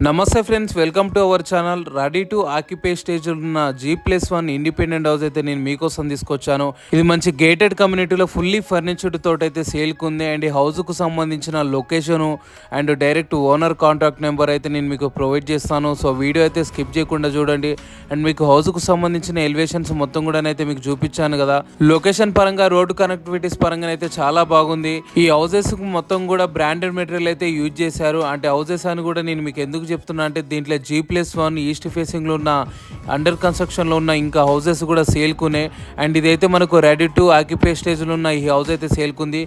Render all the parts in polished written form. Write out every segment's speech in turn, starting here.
నమస్తే friends, welcome to our channel. Ready to occupy stage ఉన్న G+1 independent house అయితే నేను మీకోసం తీసుకొచ్చాను. ఇది మంచి గేటెడ్ కమ్యూనిటీలో ఫుల్లీ ఫర్నిచర్డ్ తోటి అయితే సేల్కి ఉంది. అండ్ ఈ హౌస్కు సంబంధించిన location and direct owner contact number అయితే నేను మీకు ప్రొవైడ్ చేస్తాను. సో వీడియో అయితే స్కిప్ చేయకుండా చూడండి. అండ్ మీకు హౌస్కు సంబంధించిన ఎలివేషన్స్ మొత్తం కూడా అయితే మీకు చూపించాను కదా. లొకేషన్ పరంగా, రోడ్డు కనెక్టివిటీస్ పరంగా అయితే చాలా బాగుంది. ఈ హౌసెస్ మొత్తం కూడా బ్రాండెడ్ మెటీరియల్ అయితే యూజ్ చేశారు. అంటే హౌసెస్ అని కూడా నేను మీకు ఎందుకు చెప్తున్నా అంటే దీంట్లో G+1 ఈస్ట్ ఫేసింగ్లో ఉన్న అండర్ కన్స్ట్రక్షన్లో ఉన్న ఇంకా హౌసెస్ కూడా సేల్కునే. అండ్ ఇదైతే మనకు రెడీ టు ఆక్యుపై స్టేజ్లో ఉన్న ఈ హౌస్ అయితే సేల్కుంది.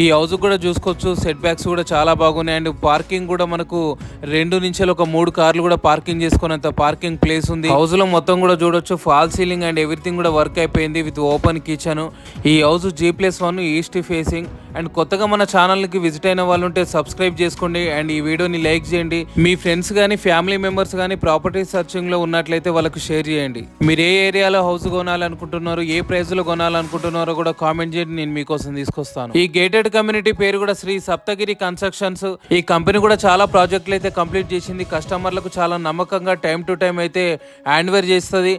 ఈ హౌస్ కూడా చూసుకోవచ్చు, సెట్ బ్యాక్స్ కూడా చాలా బాగున్నాయి. అండ్ పార్కింగ్ కూడా మనకు 2 నుంచి ఒక 3 కార్లు కూడా పార్కింగ్ చేసుకునేంత పార్కింగ్ ప్లేస్ ఉంది. హౌస్ లో మొత్తం కూడా చూడొచ్చు, ఫాల్ సీలింగ్ అండ్ ఎవ్రీథింగ్ కూడా వర్క్ అయిపోయింది విత్ ఓపెన్ కిచెన్. ఈ house G+1 east facing. And కొత్తగా మన ఛానల్కి విజిట్ అయిన వాళ్ళు ఉంటే సబ్స్క్రైబ్ చేసుకోండి. అండ్ ఈ వీడియోని లైక్ చేయండి. మీ ఫ్రెండ్స్ కానీ ఫ్యామిలీ మెంబర్స్ కానీ ప్రాపర్టీ సర్చింగ్లో ఉన్నట్లయితే వాళ్ళకు షేర్ చేయండి. మీరు ఏ ఏరియాలో హౌస్ కొనాలనుకుంటున్నారో, ఏ ప్రైస్లో కొనాలనుకుంటున్నారో కూడా కామెంట్ చేయండి, నేను మీకోసం తీసుకొస్తాను. ఈ గేటెడ్ కమ్యూనిటీ పేరు కూడా శ్రీ సప్తగిరి కన్స్ట్రక్షన్స్. ఈ కంపెనీ కూడా చాలా ప్రాజెక్టులు అయితే కంప్లీట్ చేసింది. కస్టమర్లకు చాలా నమ్మకంగా టైం టు టైం అయితే హ్యాండ్ఓవర్ చేస్తుంది.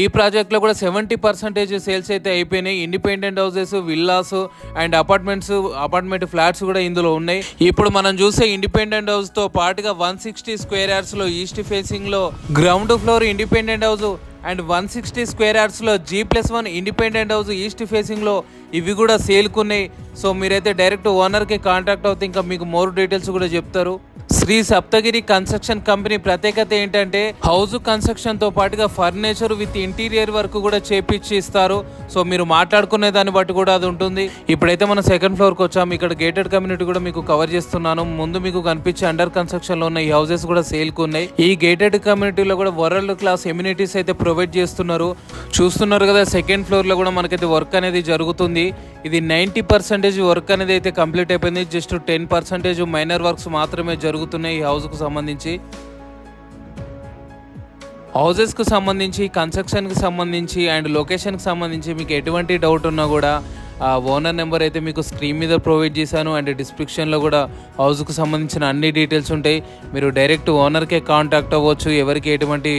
ఈ ప్రాజెక్ట్లో కూడా 70% సేల్స్ అయితే అయిపోయినాయి. Independent houses, villas and apartment flats కూడా ఇందులో ఉన్నాయి. ఇప్పుడు మనం చూసే ఇండిపెండెంట్ హౌస్ తో పాటుగా 160 స్క్వేర్ యార్డ్స్ లో ఈస్ట్ ఫేసింగ్ లో ground floor independent house and 160 square yards లో G+1 independent house east facing లో ఇవి కూడా సేల్కున్నాయి. సో మీరైతే డైరెక్ట్ ఓనర్ కి కాంటాక్ట్ అవుతే ఇంకా మీకు మోర్ డీటెయిల్స్ కూడా చెప్తారు. శ్రీ సప్తగిరి కన్స్ట్రక్షన్ కంపెనీ ప్రత్యేకత ఏంటంటే హౌస్ కన్స్ట్రక్షన్ తో పాటుగా ఫర్నిచర్ విత్ ఇంటీరియర్ వర్క్ కూడా చేపించి ఇస్తారు. సో మీరు మాట్లాడుకునే దాన్ని బట్టి కూడా అది ఉంటుంది. ఇప్పుడైతే మనం సెకండ్ ఫ్లోర్ కి వచ్చాము. ఇక్కడ గేటెడ్ కమ్యూనిటీ కూడా మీకు కవర్ చేస్తున్నాను. ముందు మీకు కనిపించే అండర్ కన్స్ట్రక్షన్ లో ఉన్న ఈ హౌసెస్ కూడా సేల్ కు ఉన్నాయి. ఈ గేటెడ్ కమ్యూనిటీలో కూడా వరల్డ్ క్లాస్ ఎమ్యూనిటీస్ అయితే ప్రొవైడ్ చేస్తున్నారు. చూస్తున్నారు కదా, సెకండ్ ఫ్లోర్ లో కూడా మనకైతే వర్క్ అనేది జరుగుతుంది. ఇది 90% వర్క్ అనేది అయితే కంప్లీట్ అయిపోయింది. జస్ట్ 10% మైనర్ వర్క్స్ మాత్రమే జరుగుతున్నాయి ఈ హౌస్ కు సంబంధించి. హౌసెస్ కు సంబంధించి, కన్స్ట్రక్షన్ కి సంబంధించి అండ్ లొకేషన్ కి సంబంధించి మీకు ఎటువంటి డౌట్ ఉన్నా కూడా ఓనర్ నెంబర్ అయితే మీకు స్క్రీన్ మీద ప్రొవైడ్ చేశాను. అండ్ డిస్క్రిప్షన్లో కూడా హౌస్కు సంబంధించిన అన్ని డీటెయిల్స్ ఉంటాయి. మీరు డైరెక్ట్ ఓనర్కే కాంటాక్ట్ అవ్వచ్చు. ఎవరికి ఎటువంటి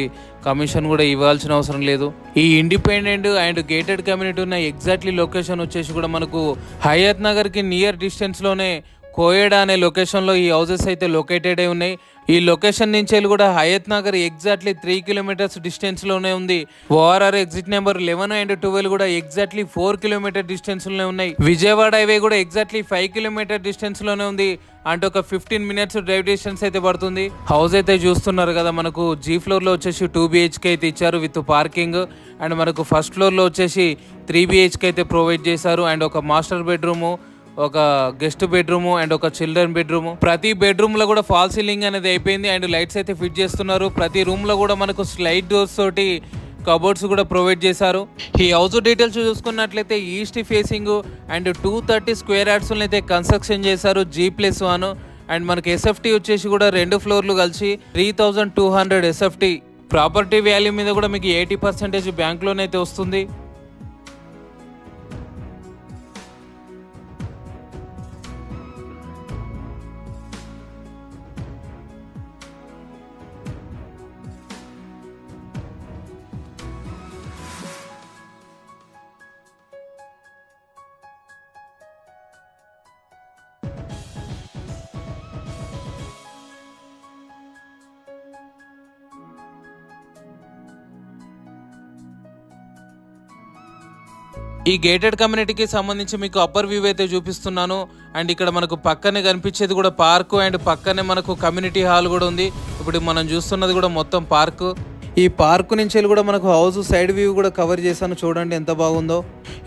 కమిషన్ కూడా ఇవ్వాల్సిన అవసరం లేదు. ఈ ఇండిపెండెంట్ అండ్ గేటెడ్ కమ్యూనిటీ ఉన్న ఎగ్జాక్ట్లీ లొకేషన్ వచ్చేసి కూడా మనకు హయత్ నగర్కి నియర్ డిస్టెన్స్లోనే కోయేడా అనే లొకేషన్లో ఈ హౌసెస్ అయితే లొకేటెడ్ అయి ఉన్నాయి. ఈ లొకేషన్ నుంచి వెళ్ళి కూడా హయత్ నగర్ ఎగ్జాక్ట్లీ 3 కిలోమీటర్స్ డిస్టెన్స్లోనే ఉంది. ORR ఎగ్జిట్ నెంబర్ 11 అండ్ 12 కూడా ఎగ్జాక్ట్లీ 4 కిలోమీటర్ డిస్టెన్స్లోనే ఉన్నాయి. విజయవాడ హైవే కూడా ఎగ్జాక్ట్లీ 5 కిలోమీటర్ డిస్టెన్స్లోనే ఉంది. అంటే ఒక 15 మినిట్స్ డ్రైవ్ డిస్టెన్స్ అయితే పడుతుంది. హౌస్ అయితే చూస్తున్నారు కదా, మనకు G ఫ్లోర్లో వచ్చేసి 2 BHK అయితే ఇచ్చారు విత్ పార్కింగ్. అండ్ మనకు ఫస్ట్ ఫ్లోర్లో వచ్చేసి 3 BHK అయితే ప్రొవైడ్ చేశారు. అండ్ ఒక మాస్టర్ బెడ్రూము, ఒక గెస్ట్ బెడ్రూమ్ అండ్ ఒక చిల్డ్రన్ బెడ్రూమ్. ప్రతి బెడ్రూమ్ లో కూడా ఫాల్ సీలింగ్ అనేది అయిపోయింది. అండ్ లైట్స్ అయితే ఫిట్ చేస్తున్నారు. ప్రతి రూమ్ లో కూడా మనకు స్లైడ్ డోర్స్ తోటి కబోర్డ్స్ కూడా ప్రొవైడ్ చేశారు. ఈ హౌస్ డీటెయిల్స్ చూసుకున్నట్లయితే east facing and 230 square yards అయితే కన్స్ట్రక్షన్ చేశారు G+1. అండ్ మనకి SFT వచ్చేసి కూడా 2 ఫ్లోర్లు కలిసి 3200 SFT. ప్రాపర్టీ వాల్యూ మీద కూడా మీకు 80% బ్యాంక్ లోన్ అయితే వస్తుంది. ఈ గేటెడ్ కమ్యూనిటీకి సంబంధించి మీకు అప్పర్ వ్యూ అయితే చూపిస్తున్నాను. అండ్ ఇక్కడ మనకు పక్కనే కనిపించేది కూడా పార్కు అండ్ పక్కనే మనకు కమ్యూనిటీ హాల్ కూడా ఉంది. ఇప్పుడు మనం చూస్తున్నది కూడా మొత్తం పార్కు. ఈ పార్కు నుంచి వెళ్ళి కూడా మనకు హౌస్ సైడ్ వ్యూ కూడా కవర్ చేశాను, చూడండి ఎంత బాగుందో.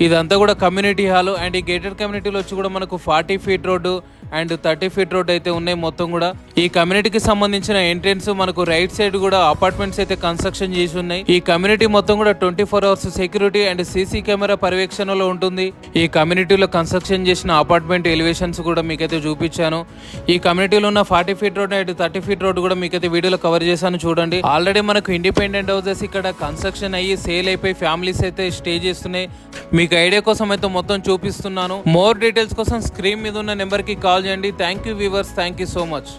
ఇదంతా కూడా కమ్యూనిటీ హాల్. అండ్ ఈ గేటెడ్ కమ్యూనిటీలో వచ్చి కూడా మనకు 40 feet road and 30 feet road అయితే ఉన్నాయి మొత్తం కూడా. ఈ కమ్యూనిటీకి సంబంధించిన ఎంట్రెన్స్ మనకు రైట్ సైడ్ కూడా అపార్ట్మెంట్స్ అయితే కన్స్ట్రక్షన్ చేసి ఉన్నాయి. ఈ కమ్యూనిటీ మొత్తం కూడా 24 hours security and CC camera పర్యవేక్షణలో ఉంటుంది. ఈ కమ్యూనిటీలో కన్స్ట్రక్షన్ చేసిన అపార్ట్మెంట్ ఎలివేషన్స్ కూడా మీకైతే చూపించాను. ఈ కమ్యూనిటీలో ఉన్న 40 feet road and 30 feet road కూడా మీకైతే వీడియోలో కవర్ చేశాను, చూడండి. ఆల్రెడీ మనకు ఇండిపెండెంట్ హౌసెస్ ఇక్కడ కన్స్ట్రక్షన్ అయ్యి సేల్ అయిపోయి ఫ్యామిలీస్ అయితే స్టే చేస్తున్నాయి. మీకు ఐడియా కోసం అయితే మొత్తం చూపిస్తున్నాను. మోర్ డీటెయిల్స్ కోసం స్క్రీన్ మీద ఉన్న నెంబర్కి కాల్ చేయండి. Thank you viewers, thank you so much.